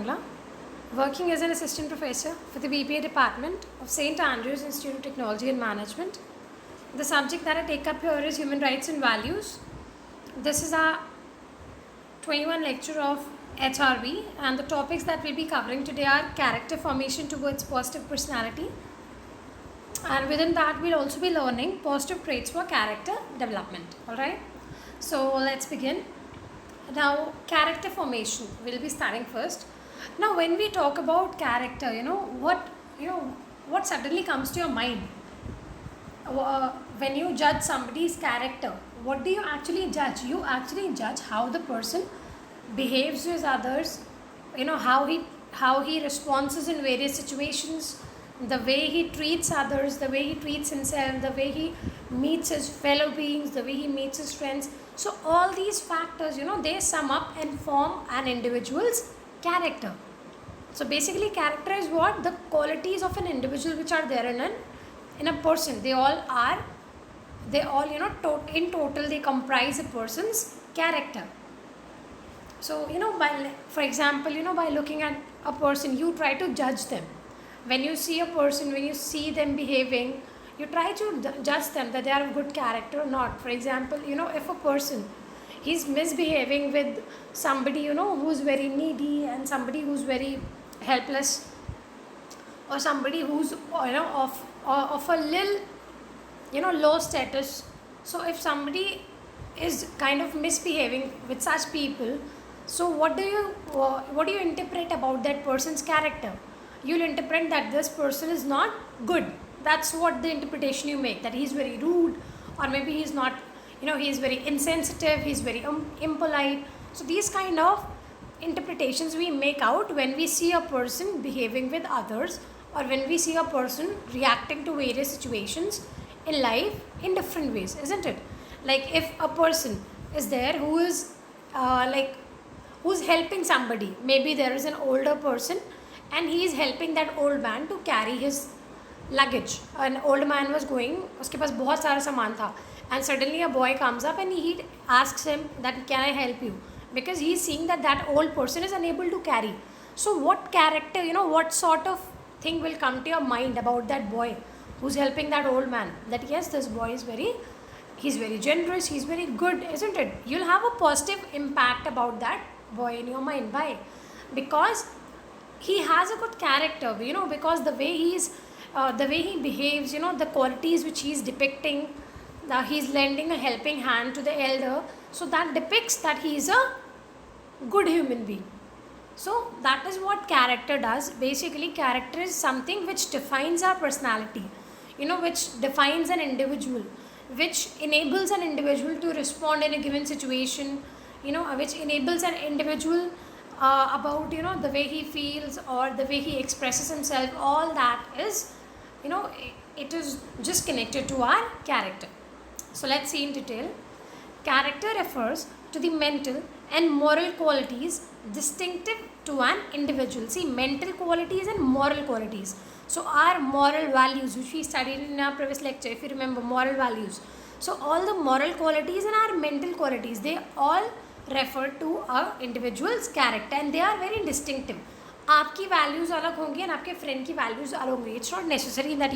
Bangla, working as an assistant professor for the BPA department of St. Andrews Institute of Technology and Management. The subject that I take up here is human rights and values. This is our 21 lecture of HRV, and the topics that we'll be covering today are character formation towards positive personality, and within that we'll also be learning positive traits for character development. Alright, so let's begin. Now, character formation, we'll be starting first. Now, when we talk about character, what suddenly comes to your mind when you judge somebody's character? What do you actually judge? You actually judge how the person behaves with others, how he responds in various situations, the way he treats others, the way he treats himself, the way he meets his fellow beings, the way he meets his friends. So all these factors, they sum up and form an individual's character. So basically, character is what? The qualities of an individual which are there in a person. They all, in total they comprise a person's character. So, for example, by looking at a person, you try to judge them. When you see a person, when you see them behaving, you try to judge them that they are of good character or not. For example, if a person he's misbehaving with somebody, who's very needy, and somebody who's very helpless, or somebody who's, of a little, low status. So if somebody is kind of misbehaving with such people, so what do you interpret about that person's character? You'll interpret that this person is not good. That's what the interpretation you make, that he's very rude, or maybe he's not, he's very insensitive, he's very impolite. So these kind of interpretations we make out when we see a person behaving with others, or when we see a person reacting to various situations in life in different ways, isn't it? Like if a person is there who is who's helping somebody, maybe there is an older person and he is helping that old man to carry his luggage. An old man was going, uske paas bahut sara saman tha, and suddenly a boy comes up and he asks him that, can I help you? Because he is seeing that old person is unable to carry. So what character, what sort of thing will come to your mind about that boy who's helping that old man? That yes, this boy is he's very generous, he's very good, isn't it? You'll have a positive impact about that boy in your mind. Why? Because he has a good character, because the way he behaves, the qualities which he's depicting, that he's lending a helping hand to the elder, so that depicts that he is a good human being. So that is what character does. Basically, character is something which defines our personality, which defines an individual, which enables an individual to respond in a given situation, which enables an individual about, the way he feels or the way he expresses himself. All that is, it is just connected to our character. So let's see in detail. Character refers to the mental and moral qualities distinctive to an individual. See, mental qualities and moral qualities. So our moral values, which we studied in our previous lecture, if you remember, moral values. So all the moral qualities and our mental qualities, they all refer to our individual's character, and they are very distinctive. आपकी values अलग होंगी and आपके friend की values अलग होंगी. It's not necessary that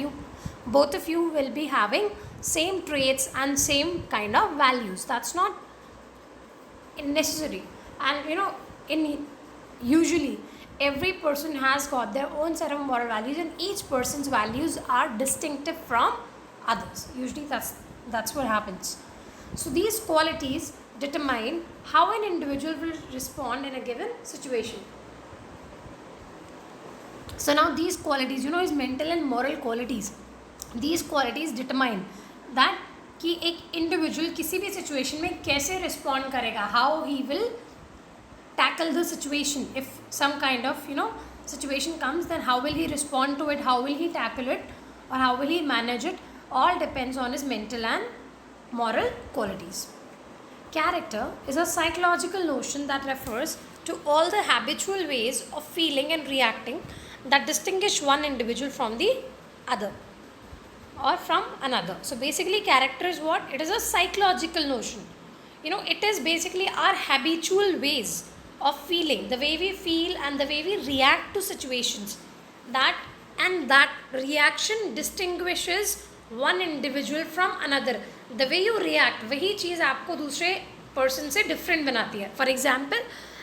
both of you will be having same traits and same kind of values. That's not necessary. And usually every person has got their own set of moral values, and each person's values are distinctive from others. Usually that's what happens. So these qualities determine how an individual will respond in a given situation. So now these qualities, is mental and moral qualities. These qualities determine that कि एक individual किसी भी situation में कैसे respond करेगा, how he will tackle the situation. If some kind of situation comes, then how will he respond to it, how will he tackle it, or how will he manage it? All depends on his mental and moral qualities. Character is a psychological notion that refers to all the habitual ways of feeling and reacting that distinguish one individual from the other or from another. So basically, character is what? It is a psychological notion. It is basically our habitual ways of feeling, the way we feel and the way we react to situations. That and that reaction distinguishes one individual from another. The way you react, वही चीज़ आपको दूसरे person से different बनाती है. For example,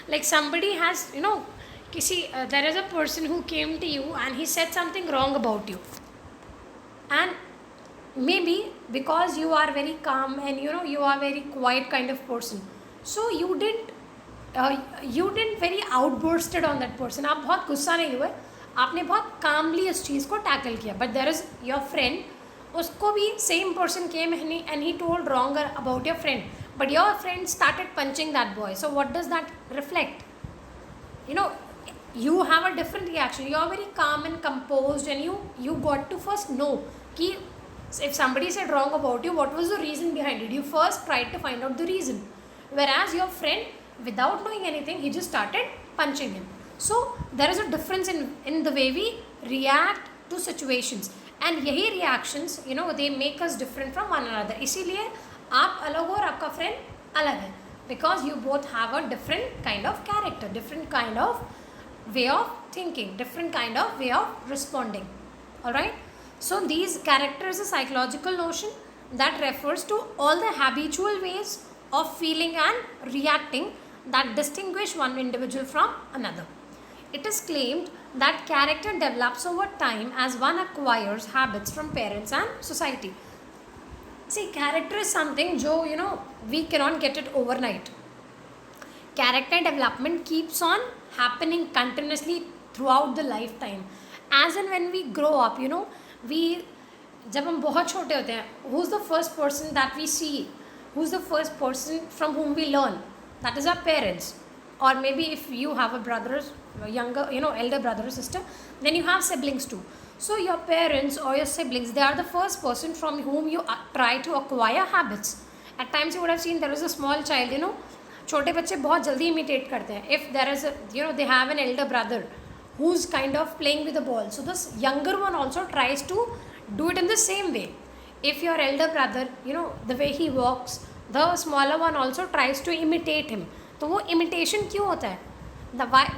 like somebody has, there is a person who came to you and he said something wrong about you, and maybe because you are very calm and you are very quiet kind of person, so you didn't very outbursted on that person. आप बहुत गुस्सा नहीं हुए, आपने बहुत calmly इस चीज़ को tackle किया. But there is your friend, उसको भी same person came and he told wrong about your friend, but your friend started punching that boy. So what does that reflect? You have a different reaction. You are very calm and composed, and you got to first know कि if somebody said wrong about you, what was the reason behind it. You first tried to find out the reason, whereas your friend, without knowing anything, he just started punching him. So there is a difference in the way we react to situations, and यही reactions they make us different from one another. इसीलिए आप अलग हो और आपका friend अलग है, because you both have a different kind of character, different kind of way of thinking, different kind of way of responding. Alright, so these character is a psychological notion that refers to all the habitual ways of feeling and reacting that distinguish one individual from another. It is claimed that character develops over time as one acquires habits from parents and society. See, character is something जो we cannot get it overnight. Character development keeps on happening continuously throughout the lifetime. As and when we grow up, we जब हम बहुत छोटे होते हैं, who's the first person that we see? Who's the first person from whom we learn? That is our parents. Or maybe if you have a brother, younger, elder brother or sister, then you have siblings too. So your parents or your siblings, they are the first person from whom you try to acquire habits. At times you would have seen there is a small child, छोटे बच्चे बहुत जल्दी imitate करते हैं. If there is they have an elder brother who's kind of playing with the ball, so this younger one also tries to do it in the same way. If your elder brother, the way he walks, the smaller one also tries to imitate him. तो वो imitation क्यों होता है?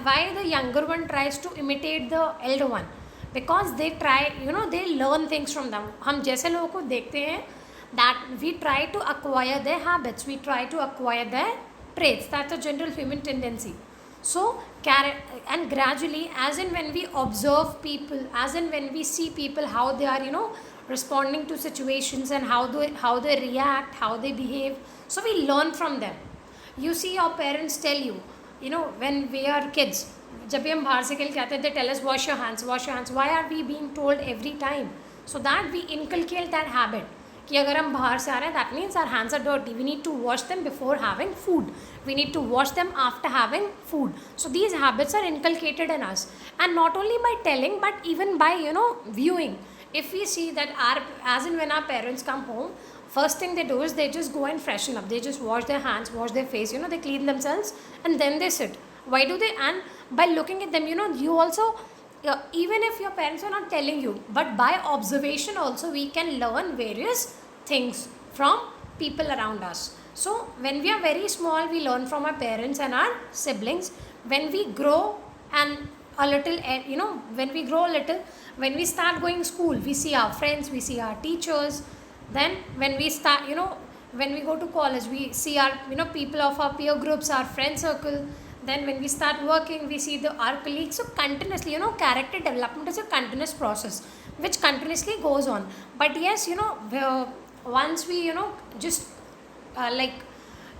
Why the younger one tries to imitate the elder one? Because they try, they learn things from them. हम जैसे लोगों को देखते हैं, that we try to acquire their habits, we try to acquire their traits. That's a general human tendency. So, and gradually, as in when we observe people, as in when we see people, how they are, responding to situations and how they react, how they behave, so we learn from them. You see your parents tell you, when we are kids, जब भी हम बाहर से खेल के आते हैं, they tell us wash your hands, wash your hands. Why are we being told every time? So that we inculcate that habit कि अगर हम बाहर से आ रहे हैं, that means our hands are dirty. We need to wash them before having food. We need to wash them after having food. So these habits are inculcated in us, and not only by telling, but even by viewing. If we see that as in when our parents come home, first thing they do is they just go and freshen up. They just wash their hands, wash their face, they clean themselves, and then they sit. Why do they? And by looking at them, you also, even if your parents are not telling you, but by observation also we can learn various things from people around us. So when we are very small, we learn from our parents and our siblings. When we grow and a little, when we grow a little, when we start going school, we see our friends, we see our teachers. Then when we start, when we go to college, we see our, people of our peer groups, our friend circle. Then when we start working, we see our colleagues. So continuously, character development is a continuous process which continuously goes on. But yes, once we, just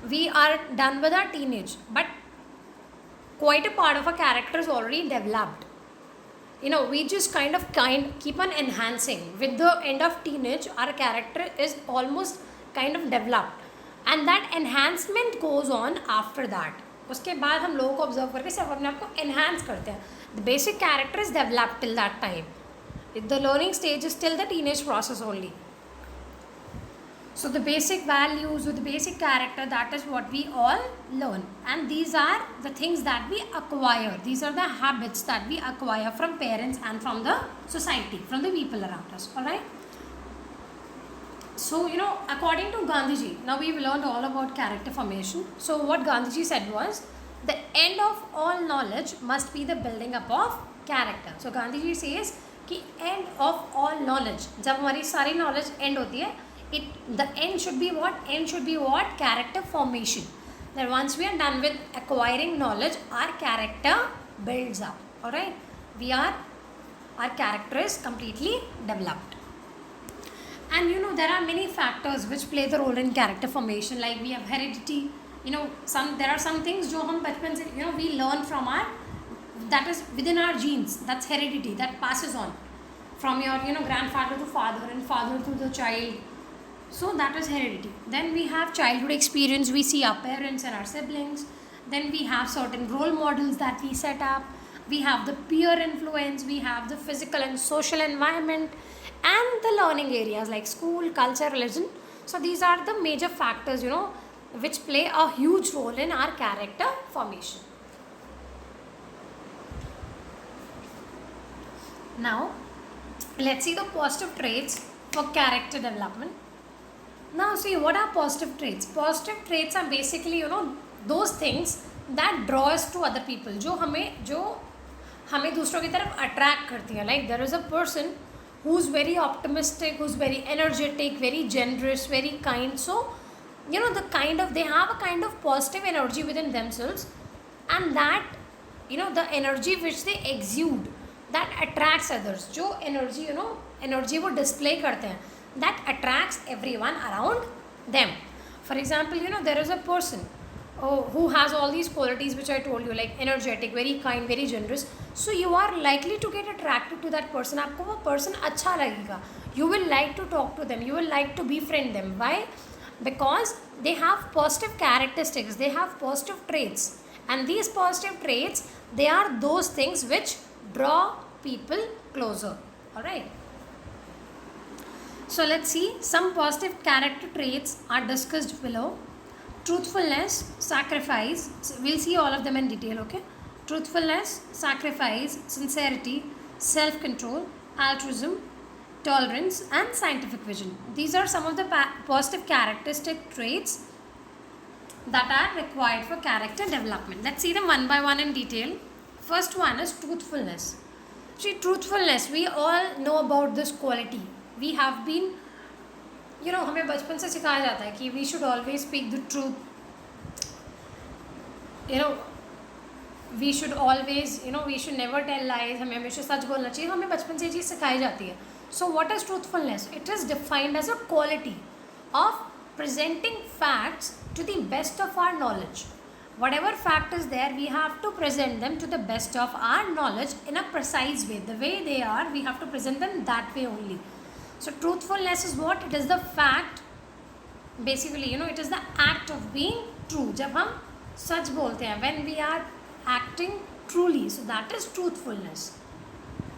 we are done with our teenage, but quite a part of our character is already developed. We just keep on enhancing. With the end of teenage, our character is almost kind of developed, and that enhancement goes on after that. उसके बाद हम लोगों को observe करके सिर्फ अपने आप को एनहांस करते हैं. The basic character is developed till that time. The learning stage is till the teenage process only. So the basic values or the basic character, that is what we all learn, and these are the things that we acquire. These are the habits that we acquire from parents and from the society, from the people around us. Alright. So according to Gandhiji, now we've learned all about character formation. So what Gandhiji said was the end of all knowledge must be the building up of character. So Gandhi ji says कि end of all knowledge, जब हमारी सारी knowledge end होती है, the end should be what? End should be what? Character formation. That once we are done with acquiring knowledge, our character builds up. Alright, our character is completely developed. And you know, there are many factors which play the role in character formation. Like we have heredity. You know, there are some things जो हम बचपन से, you know, we learn from our, that is within our genes. That's heredity, that passes on from your, you know, grandfather to father and father to the child. So that is heredity. Then we have childhood experience. We see our parents and our siblings. Then we have certain role models that we set up. We have the peer influence. We have the physical and social environment, and the learning areas like school, culture, religion. So these are the major factors, you know, which play a huge role in our character formation. Now, let's see the positive traits for character development. Now, see, what are positive traits? Positive traits are basically, you know, those things that draw us to other people, जो हमें दूसरों की तरफ attract करती हैं. Like there is a person who's very optimistic, who's very energetic, very generous, very kind. So, you know, they have a kind of positive energy within themselves, and that, you know, the energy which they exude, that attracts others. जो energy, you know, energy वो display करते हैं, that attracts everyone around them. For example, you know, there is a person who has all these qualities which I told you, like energetic, very kind, very generous. So you are likely to get attracted to that person. आपको वो person अच्छा लगेगा. You will like to talk to them. You will like to befriend them. Why? Because they have positive characteristics. They have positive traits. And these positive traits, they are those things which draw people closer. Alright. So let's see, some positive character traits are discussed below. Truthfulness, sacrifice, we'll see all of them in detail, okay? Truthfulness, sacrifice, sincerity, self-control, altruism, tolerance, and scientific vision. These are some of the positive characteristic traits that are required for character development. Let's see them one by one in detail. First one is truthfulness. See, truthfulness, we all know about this quality. We have been, you know, हमें बचपन से सिखाया जाता है कि we should always speak the truth. You know, we should always, you know, we should never tell lies. हमें हमेशा सच बोलना चाहिए. हमें बचपन से ये चीज़ सिखाई जाती है. So what is truthfulness? It is defined as a quality of presenting facts to the best of our knowledge. Whatever fact is there, we have to present them to the best of our knowledge in a precise way. The way they are, we have to present them that way only. So truthfulness is what? It is the fact, basically, you know, it is the act of being true. जब हम सच बोलते हैं, when we are acting truly, so that is truthfulness.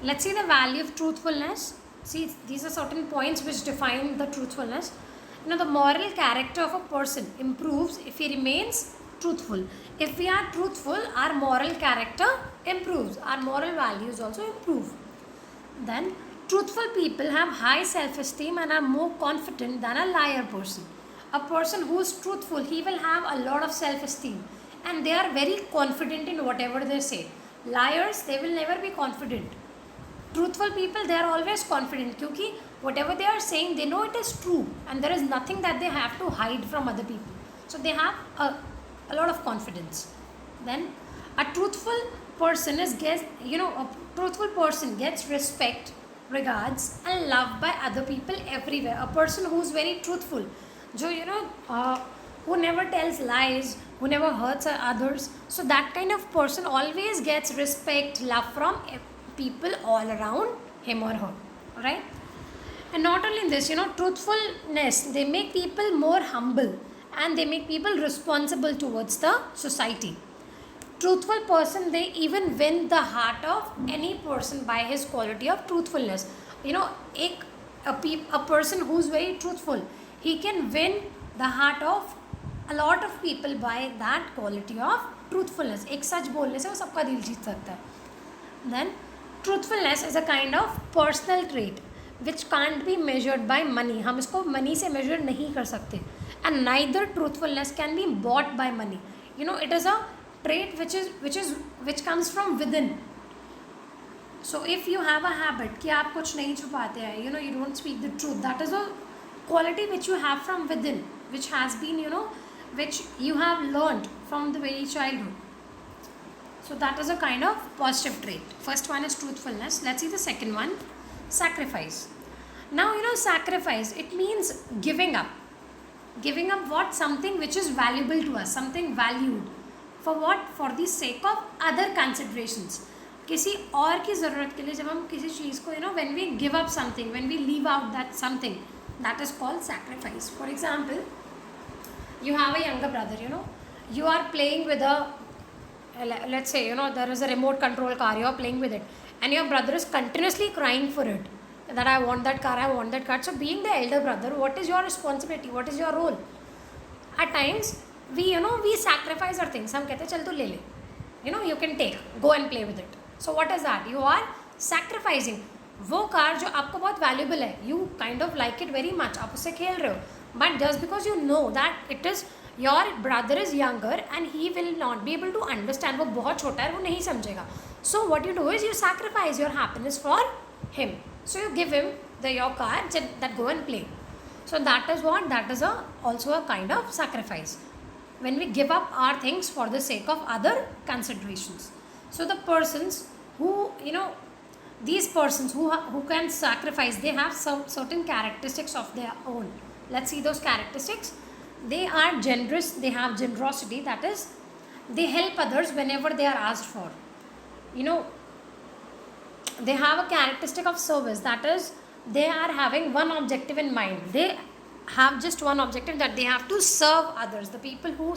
Let's see the value of truthfulness. See, these are certain points which define the truthfulness. You know, the moral character of a person improves if he remains truthful. If we are truthful, our moral character improves. Our moral values also improve. Then, truthful people have high self-esteem and are more confident than a liar person. A person who is truthful, he will have a lot of self-esteem and they are very confident in whatever they say. Liars, they will never be confident. Truthful people, they are always confident because whatever they are saying, they know it is true and there is nothing that they have to hide from other people. So they have a lot of confidence. Then a truthful person a truthful person gets respect, regards and love by other people everywhere. A person who is very truthful, who never tells lies, who never hurts others, so that kind of person always gets respect, love from people all around him or her. Alright? And not only in this, truthfulness, they make people more humble and they make people responsible towards the society. Truthful person, they even win the heart of any person by his quality of truthfulness. A person who's very truthful, he can win the heart of a lot of people by that quality of truthfulness. एक सच बोलने से वो सबका दिल जीत सकता है. Then truthfulness is a kind of personal trait which can't be measured by money. हम इसको money से measure नहीं कर सकते. And neither truthfulness can be bought by money. It is a trait which comes from within. So if you have a habit कि आप कुछ नहीं छुपाते हैं, you don't speak the truth, that is a quality which you have from within, which has been, which you have learned from the very childhood. So that is a kind of positive trait. First one is truthfulness. Let's see the second one, sacrifice. Now, sacrifice, it means giving up. Giving up what? Something which is valuable to us, something valued. For what? For the sake of other considerations. किसी और की ज़रूरत के लिए जब हम किसी चीज़ को when we give up something, when we leave out that something, that is called sacrifice. For example, you have a younger brother, you are playing with let's say, there is a remote control car, you are playing with it, and your brother is continuously crying for it, that I want that car, I want that car. So being the elder brother, what is your responsibility? What is your role? At times, we sacrifice our things. हम कहते हैं चल तू ले ले, you can take, go and play with it. So what is that? You are sacrificing. वो car जो आपको बहुत valuable है, you kind of like it very much, आप उससे खेल रहे हो, but just because you know that it is your brother is younger and he will not be able to understand, वो बहुत छोटा है, वो नहीं समझेगा. So what you do is you sacrifice your happiness for him. So you give him your car that go and play. So that is what? That is also a kind of sacrifice. When we give up our things for the sake of other considerations. So the persons who, these persons who can sacrifice, they have some certain characteristics of their own. Let's see those characteristics. They are generous, they have generosity, that is, they help others whenever they are asked for. They have a characteristic of service, that is, they are having one objective in mind. They have just one objective, that they have to serve others. The people who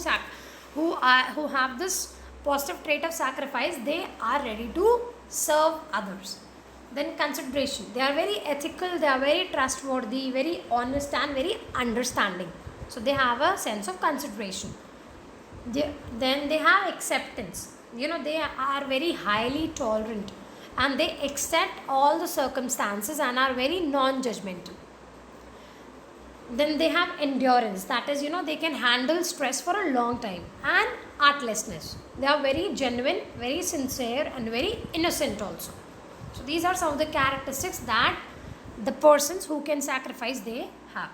have this positive trait of sacrifice, they are ready to serve others. Then consideration, they are very ethical, they are very trustworthy, very honest and very understanding. So they have a sense of consideration. Then they have acceptance. They are very highly tolerant and they accept all the circumstances and are very non-judgmental. Then they have endurance, that is, they can handle stress for a long time. And artlessness, they are very genuine, very sincere and very innocent also. So these are some of the characteristics that the persons who can sacrifice, they have.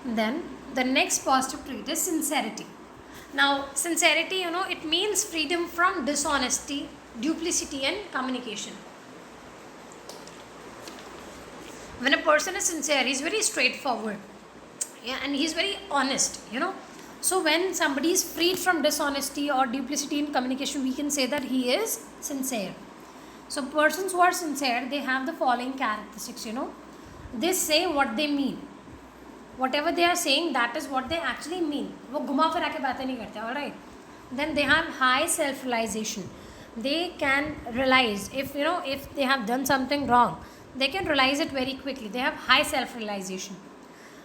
Then the next positive trait is sincerity. Now sincerity, it means freedom from dishonesty, duplicity and communication. When a person is sincere, he is very straightforward, and he is very honest, So when somebody is freed from dishonesty or duplicity in communication, we can say that he is sincere. So persons who are sincere, they have the following characteristics, They say what they mean. Whatever they are saying, that is what they actually mean. वो घुमा फिरा के बातें नहीं करते, alright? Then they have high self-realization. They can realize if they have done something wrong, they can realize it very quickly. They have high self-realization.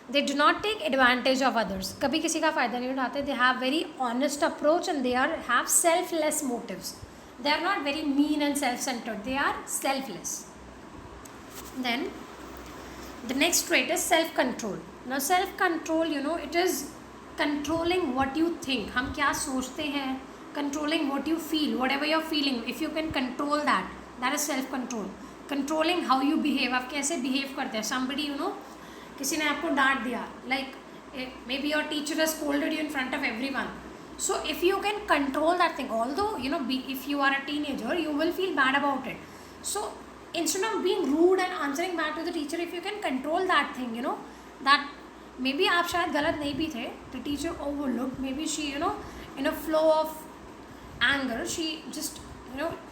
They do not take advantage of others. कभी किसी का फायदा नहीं उठाते. They have very honest approach and they have selfless motives. They are not very mean and self-centered. They are selfless. Then the next trait is self-control. Now self-control, it is controlling what you think. हम क्या सोचते हैं, controlling what you feel, whatever you're feeling. If you can control that, that is self-control. Controlling how you behave. आप कैसे behave करते हैं. Somebody, किसी ने आपको डांट दिया, like maybe your teacher has scolded you in front of everyone. So if you can control that thing, although if you are a teenager, you will feel bad about it. So instead of being rude and answering back to the teacher, if you can control that thing, that maybe आप शायद गलत नहीं भी थे, the teacher overlooked, maybe she in a flow of anger she just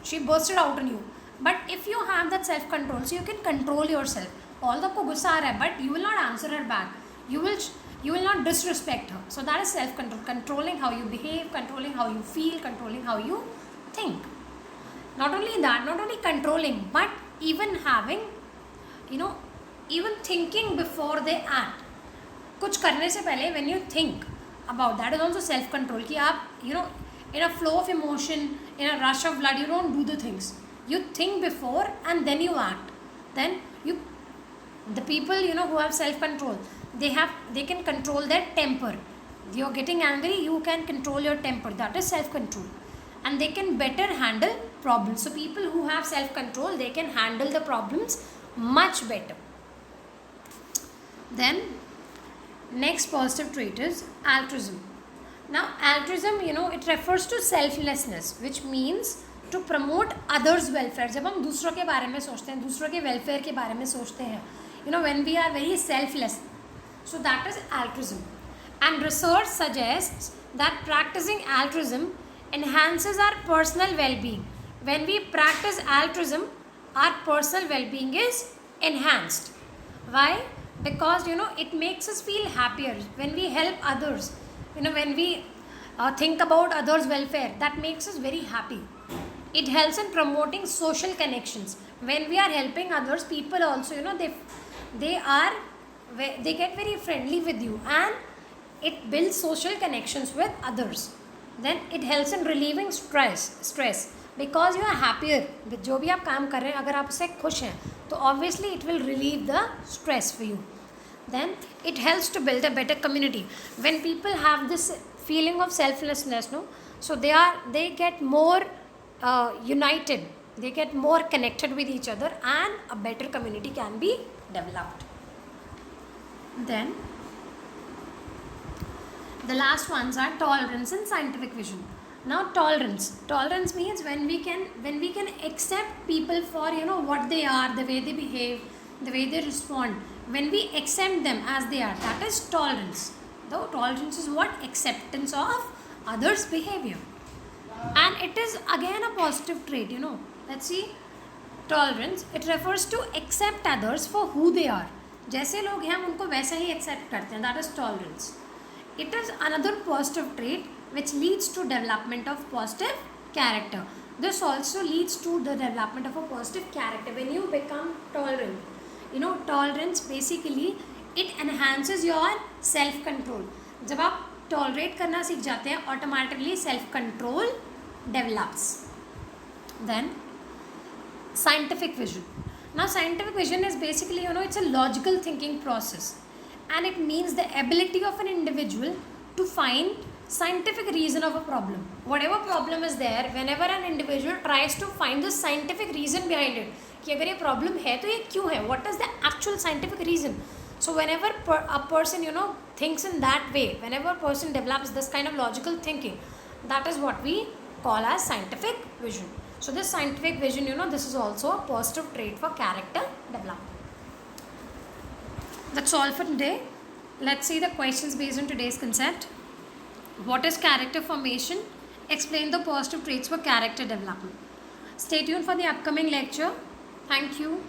she bursted out on you. But if you have that self control, so you can control yourself. Although आपको गुस्सा आ रहा है, but you will not answer her back, you will not disrespect her. So that is self control, controlling how you behave, controlling how you feel, controlling how you think. Not only that, not only controlling, but even having even thinking before they act. कुछ करने से पहले when you think about that is also self control. कि आप in a flow of emotion, in a rush of blood, you don't do the things. You think before and then you act. Then the people who have self control, they can control their temper. you're getting angry, you can control your temper. That is self control. And they can better handle problems. So people who have self control, they can handle the problems much better. Then next positive trait is altruism. Now altruism, it refers to selflessness, which means to promote others welfare. जब हम दूसरों के बारे में सोचते हैं, दूसरों के वेलफेयर के बारे में सोचते हैं, when we are very selfless, so that is altruism. And research suggests that practicing altruism enhances our personal well-being. When we practice altruism, our personal well-being is enhanced. Why? Because it makes us feel happier when we help others. When we think about others' welfare, that makes us very happy. It helps in promoting social connections. When we are helping others, people also they get very friendly with you, and it builds social connections with others. Then it helps in relieving stress because you are happier with जो भी आप काम कर रहे हैं. अगर आप उससे खुश हैं तो obviously it will relieve the stress for you. Then it helps to build a better community. When people have this feeling of selflessness, so they get more united, they get more connected with each other, and a better community can be developed. Then the last ones are tolerance and scientific vision. Now tolerance means when we can accept people for what they are, the way they behave, the way they respond. When we accept them as they are, that is tolerance. Though tolerance is what? Acceptance of others' behavior. And it is again a positive trait. Let's see. Tolerance, it refers to accept others for who they are. जैसे लोग हैं हम उनको वैसा ही accept करते हैं. That is tolerance. It is another positive trait which leads to development of positive character. This also leads to the development of a positive character. When you become tolerant, tolerance basically it enhances your self control. जब आप tolerate करना सीख जाते हैं, automatically self control develops. Then scientific vision. Now scientific vision is basically it's a logical thinking process, and it means the ability of an individual to find scientific reason of a problem. Whatever problem is there, whenever an individual tries to find the scientific reason behind it, कि अगर ये problem है तो ये क्यों है, what is the actual scientific reason. So whenever a person thinks in that way, whenever a person develops this kind of logical thinking, that is what we call as scientific vision. So this scientific vision, this is also a positive trait for character development. That's all for today. Let's see the questions based on today's concept. What is character formation? Explain the positive traits for character development. Stay tuned for the upcoming lecture. Thank you.